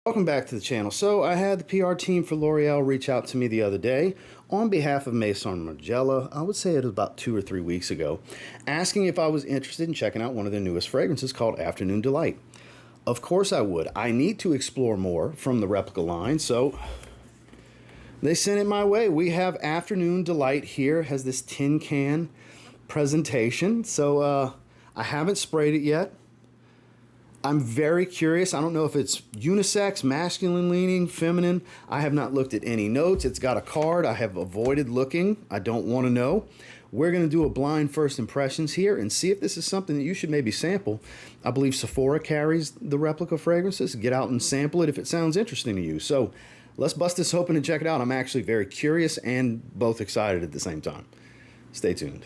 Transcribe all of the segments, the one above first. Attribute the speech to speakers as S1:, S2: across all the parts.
S1: Welcome back to the channel. So I had the PR team for L'Oreal reach out to me the other day on behalf of Maison Margiela. I would say it was about 2 or 3 weeks ago, asking if I was interested in checking out one of their newest fragrances called Afternoon Delight. Of course I would. I need to explore more from the Replica line, so they sent it my way. We have Afternoon Delight here, has this tin can presentation. So I haven't sprayed it yet. I'm very curious. I don't know if it's unisex, masculine leaning, feminine. I have not looked at any notes. It's got a card. I have avoided looking. I don't want to know. We're going to do a blind first impressions here and see if this is something that you should maybe sample. I believe Sephora carries the Replica fragrances. Get out and sample it if it sounds interesting to you. So let's bust this open and check it out. I'm actually very curious and both excited at the same time. Stay tuned.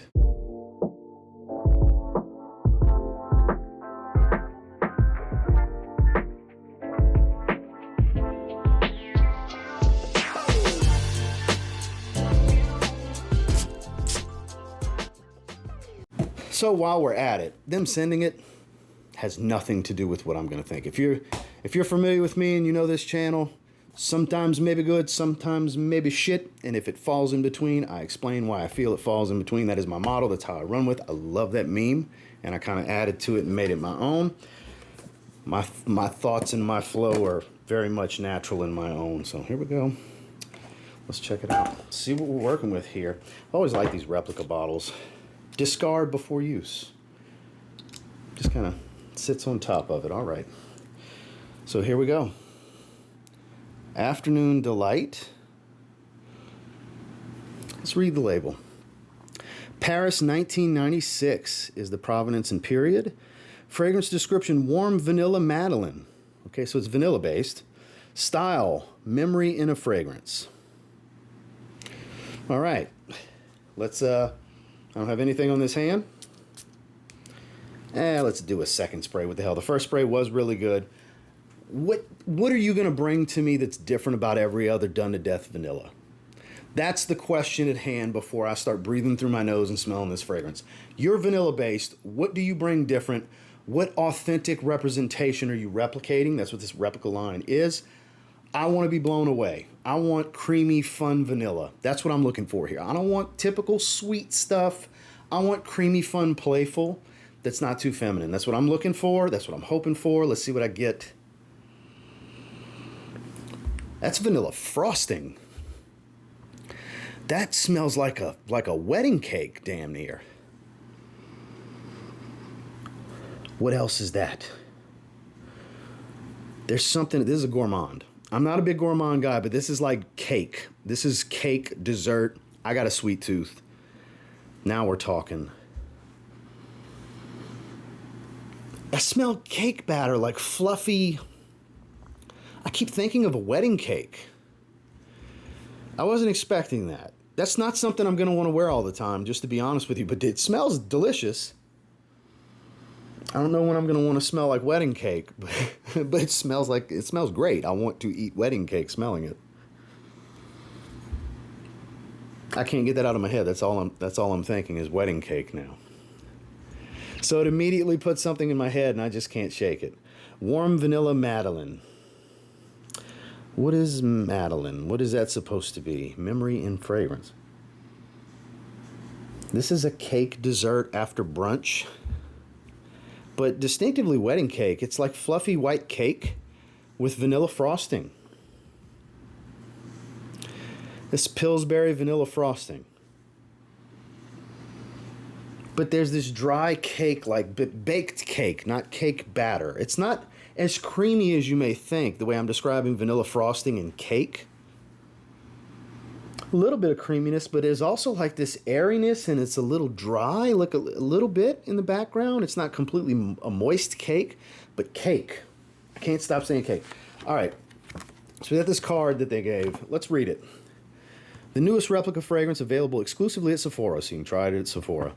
S1: So while we're at it, them sending it has nothing to do with what I'm going to think. If you're familiar with me and you know this channel, sometimes maybe good, sometimes maybe shit, and if it falls in between, I explain why I feel it falls in between. That is my model. That's how I run with. I love that meme, and I kind of added to it and made it my own. My thoughts and my flow are very much natural in my own. So here we go. Let's check it out. See what we're working with here. I always like these Replica bottles. Discard before use. Just kind of sits on top of it. All right. So here we go. Afternoon Delight. Let's read the label. Paris 1996 is the provenance and period. Fragrance description, warm vanilla Madeleine. Okay, so it's vanilla based. Style, memory in a fragrance. All right. Let's I don't have anything on this hand. Let's do a second spray. What the hell? The first spray was really good. What are you going to bring to me that's different about every other done to death vanilla? That's the question at hand before I start breathing through my nose and smelling this fragrance. You're vanilla based. What do you bring different? What authentic representation are you replicating? That's what this Replica line is. I want to be blown away. I want creamy, fun vanilla. That's what I'm looking for here. I don't want typical sweet stuff. I want creamy, fun, playful. That's not too feminine. That's what I'm looking for. That's what I'm hoping for. Let's see what I get. That's vanilla frosting. That smells like a wedding cake, damn near. What else is that? There's something. This is a gourmand. I'm not a big gourmand guy, but this is like cake. This is cake, dessert. I got a sweet tooth. Now we're talking. I smell cake batter, like fluffy. I keep thinking of a wedding cake. I wasn't expecting that. That's not something I'm going to want to wear all the time, just to be honest with you, but it smells delicious. I don't know when I'm going to want to smell like wedding cake, but it smells great. I want to eat wedding cake smelling it. I can't get that out of my head. That's all I'm thinking is wedding cake now. So it immediately puts something in my head and I just can't shake it. Warm vanilla Madeleine. What is Madeleine? What is that supposed to be? Memory and fragrance. This is a cake dessert after brunch. But distinctively wedding cake. It's like fluffy white cake with vanilla frosting. This Pillsbury vanilla frosting. But there's this dry cake, like baked cake, not cake batter. It's not as creamy as you may think, the way I'm describing vanilla frosting and cake. A little bit of creaminess, but there's also like this airiness, and it's a little dry, like a little bit in the background. It's not completely a moist cake, but cake. I can't stop saying cake. All right, so we got this card that they gave. Let's read it. The newest Replica fragrance available exclusively at Sephora, so you can try it at Sephora.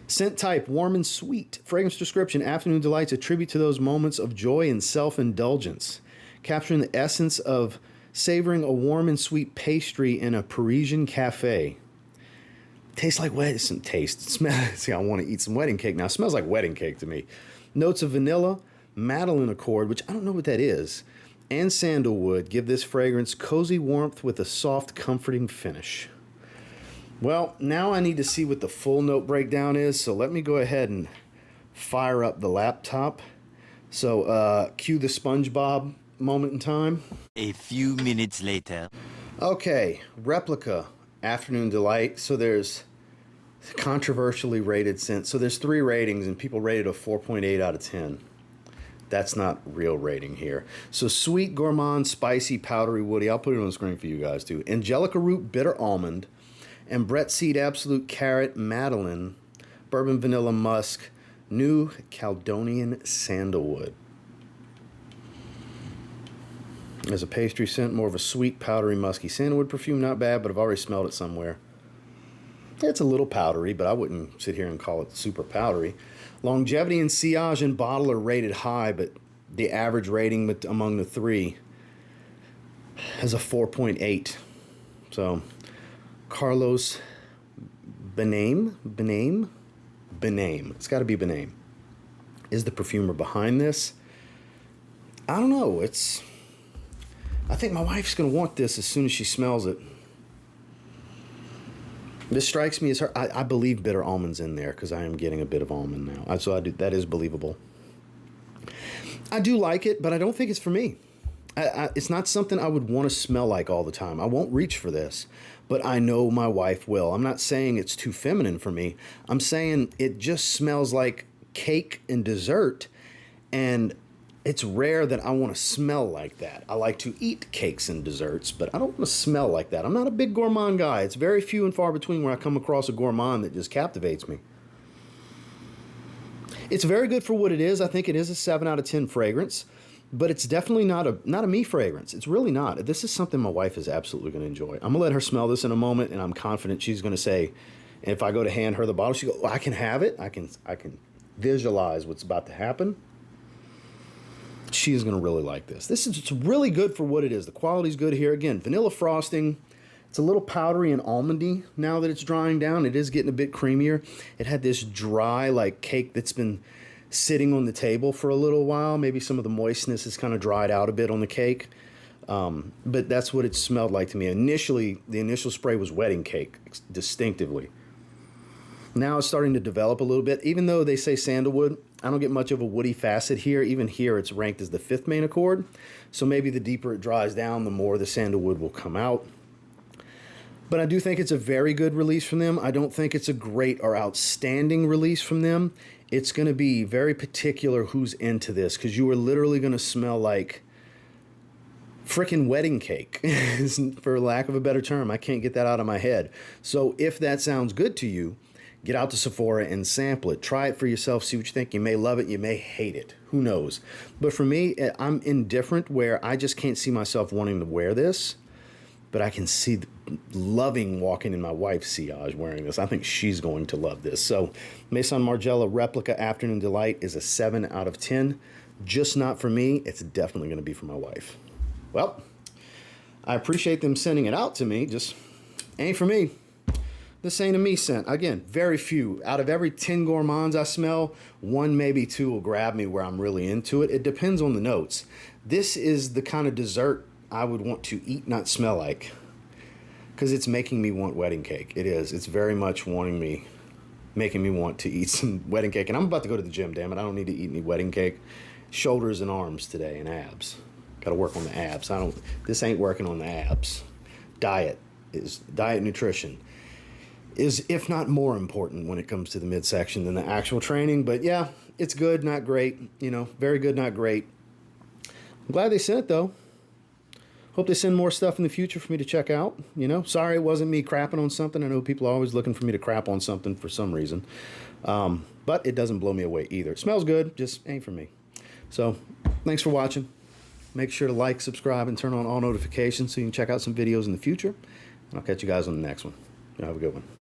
S1: Scent type, warm and sweet. Fragrance description, Afternoon Delights, a tribute to those moments of joy and self-indulgence, capturing the essence of savoring a warm and sweet pastry in a Parisian cafe. Tastes like smells. See, I want to eat some wedding cake now. It smells like wedding cake to me. Notes of vanilla, Madeleine Accord, which I don't know what that is, and sandalwood give this fragrance cozy warmth with a soft, comforting finish. Well, now I need to see what the full note breakdown is, so let me go ahead and fire up the laptop. So, cue the SpongeBob moment in time.
S2: A few minutes later.
S1: Okay, Replica, Afternoon Delight. So there's controversially rated scent. So there's 3 ratings, and people rated a 4.8 out of 10. That's not real rating here. So sweet, gourmand, spicy, powdery, woody. I'll put it on the screen for you guys too. Angelica root, bitter almond, and Brett seed, absolute carrot, madeleine, bourbon, vanilla, musk, new Caledonian sandalwood. As a pastry scent, more of a sweet, powdery, musky sandalwood perfume. Not bad, but I've already smelled it somewhere. It's a little powdery, but I wouldn't sit here and call it super powdery. Longevity and sillage and bottle are rated high, but the average rating among the 3 has a 4.8. So, Carlos Benaim, it's got to be Benaim, is the perfumer behind this. I don't know. I think my wife's going to want this as soon as she smells it. This strikes me as her. I believe bitter almonds in there because I am getting a bit of almond now. So that is believable. I do like it, but I don't think it's for me. It's not something I would want to smell like all the time. I won't reach for this, but I know my wife will. I'm not saying it's too feminine for me. I'm saying it just smells like cake and dessert, and it's rare that I want to smell like that. I like to eat cakes and desserts, but I don't want to smell like that. I'm not a big gourmand guy. It's very few and far between where I come across a gourmand that just captivates me. It's very good for what it is. I think it is a 7 out of 10 fragrance, but it's definitely not a me fragrance. It's really not. This is something my wife is absolutely going to enjoy. I'm going to let her smell this in a moment, and I'm confident she's going to say, and if I go to hand her the bottle, she goes, well, I can have it. I can visualize what's about to happen. She is going to really like this. It's really good for what it is. The quality's good here. Again, vanilla frosting. It's a little powdery and almondy now that it's drying down. It is getting a bit creamier. It had this dry, like, cake that's been sitting on the table for a little while. Maybe some of the moistness has kind of dried out a bit on the cake. But that's what it smelled like to me. Initially, the initial spray was wedding cake, distinctively. Now it's starting to develop a little bit. Even though they say sandalwood, I don't get much of a woody facet here. Even here, it's ranked as the 5th main accord. So maybe the deeper it dries down, the more the sandalwood will come out. But I do think it's a very good release from them. I don't think it's a great or outstanding release from them. It's going to be very particular who's into this, because you are literally going to smell like frickin' wedding cake, for lack of a better term. I can't get that out of my head. So if that sounds good to you, get out to Sephora and sample it. Try it for yourself. See what you think. You may love it. You may hate it. Who knows? But for me, I'm indifferent, where I just can't see myself wanting to wear this. But I can see loving walking in my wife's sillage wearing this. I think she's going to love this. So Maison Margiela Replica Afternoon Delight is a 7 out of 10. Just not for me. It's definitely going to be for my wife. Well, I appreciate them sending it out to me. Just ain't for me. This ain't a me scent. Again, very few. Out of every 10 gourmands I smell, 1, maybe 2 will grab me where I'm really into it. It depends on the notes. This is the kind of dessert I would want to eat, not smell like, because it's making me want wedding cake. It is. It's very much making me want to eat some wedding cake. And I'm about to go to the gym, damn it. I don't need to eat any wedding cake. Shoulders and arms today, and abs. Got to work on the abs. This ain't working on the abs. Diet nutrition is, if not more important when it comes to the midsection than the actual training. But yeah, it's good, not great. Very good, not great. I'm glad they sent it, though. Hope they send more stuff in the future for me to check out. Sorry it wasn't me crapping on something. I know people are always looking for me to crap on something for some reason. But it doesn't blow me away either. It smells good, just ain't for me. So, thanks for watching. Make sure to like, subscribe, and turn on all notifications so you can check out some videos in the future. And I'll catch you guys on the next one. Have a good one.